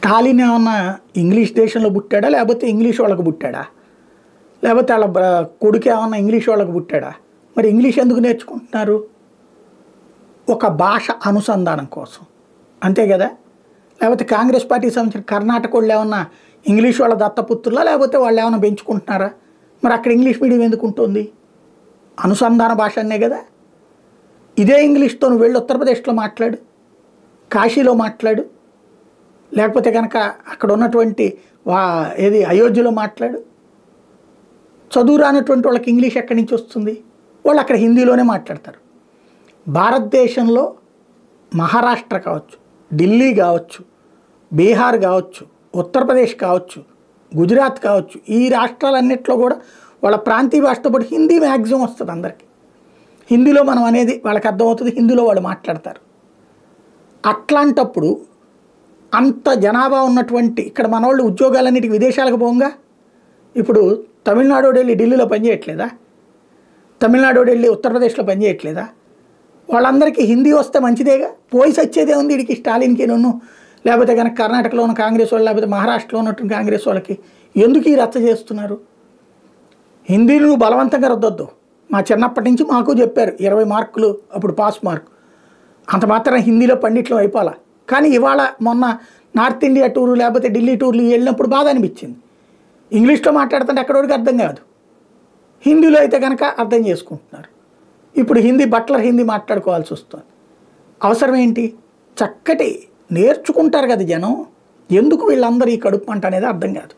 స్టాలిన్ ఏమన్నా ఇంగ్లీష్ దేశంలో పుట్టాడా, లేకపోతే ఇంగ్లీష్ వాళ్ళకు పుట్టాడా, లేకపోతే వాళ్ళ కొడుకు ఏమన్నా ఇంగ్లీష్ వాళ్ళకు పుట్టాడా? మరి ఇంగ్లీష్ ఎందుకు నేర్చుకుంటున్నారు? ఒక భాష అనుసంధానం కోసం, అంతే కదా. లేకపోతే కాంగ్రెస్ పార్టీకి సంబంధించిన కర్ణాటక వాళ్ళు ఏమన్నా ఇంగ్లీష్ వాళ్ళ దత్తపుత్రులా, లేకపోతే వాళ్ళు ఏమైనా పెంచుకుంటున్నారా? మరి అక్కడ ఇంగ్లీష్ మీడియం ఎందుకు ఉంటుంది? అనుసంధాన భాష అనే కదా. ఇదే ఇంగ్లీష్తో నువ్వు వెళ్ళి ఉత్తరప్రదేశ్లో మాట్లాడు, కాశీలో మాట్లాడు, లేకపోతే కనుక అక్కడ ఉన్నటువంటి ఏది అయోధ్యలో మాట్లాడు. చదువు రానటువంటి వాళ్ళకి ఇంగ్లీష్ ఎక్కడి నుంచి వస్తుంది? వాళ్ళు అక్కడ హిందీలోనే మాట్లాడతారు. భారతదేశంలో మహారాష్ట్ర కావచ్చు, ఢిల్లీ కావచ్చు, బీహార్ కావచ్చు, ఉత్తరప్రదేశ్ కావచ్చు, గుజరాత్ కావచ్చు, ఈ రాష్ట్రాలన్నింటిలో కూడా వాళ్ళ ప్రాంతీయ భాషతో పాటు హిందీ మ్యాక్సిమం వస్తుంది అందరికీ. హిందీలో మనం అనేది వాళ్ళకి అర్థమవుతుంది, హిందీలో వాళ్ళు మాట్లాడతారు. అట్లాంటప్పుడు అంత జనాభా ఉన్నటువంటి ఇక్కడ మన వాళ్ళు ఉద్యోగాలన్నిటికీ విదేశాలకు పోగా, ఇప్పుడు తమిళనాడు వెళ్ళి ఢిల్లీలో పనిచేయట్లేదా? తమిళనాడు వెళ్ళి ఉత్తరప్రదేశ్లో పనిచేయట్లేదా? వాళ్ళందరికీ హిందీ వస్తే మంచిదేగా. పోయి వచ్చేదే ఉంది వీడికి, స్టాలిన్కి నన్ను, లేకపోతే కనుక కర్ణాటకలో ఉన్న కాంగ్రెస్ వాళ్ళు, లేకపోతే మహారాష్ట్రలో ఉన్నటువంటి కాంగ్రెస్ వాళ్ళకి ఎందుకు ఈ రచ్చ చేస్తున్నారు? హిందీని నువ్వు బలవంతంగా రుద్దొద్దు. మా చిన్నప్పటి నుంచి మాకు చెప్పారు 20 మార్కులు అప్పుడు పాస్ మార్కు, అంత మాత్రం హిందీలో పండిట్లు అయిపోవాలా. కానీ ఇవాళ మొన్న నార్త్ ఇండియా టూరు లేకపోతే ఢిల్లీ టూర్లు వెళ్ళినప్పుడు బాధ అనిపించింది. ఇంగ్లీష్లో మాట్లాడుతుంటే ఎక్కడోడికి అర్థం కాదు, హిందీలో అయితే కనుక అర్థం చేసుకుంటున్నారు. ఇప్పుడు హిందీ బట్లర్ హిందీ మాట్లాడుకోవాల్సి వస్తుంది. అవసరం ఏంటి? చక్కటి నేర్చుకుంటారు కదా జనం. ఎందుకు వీళ్ళందరూ ఈ కడుపు మంట అనేది అర్థం కాదు.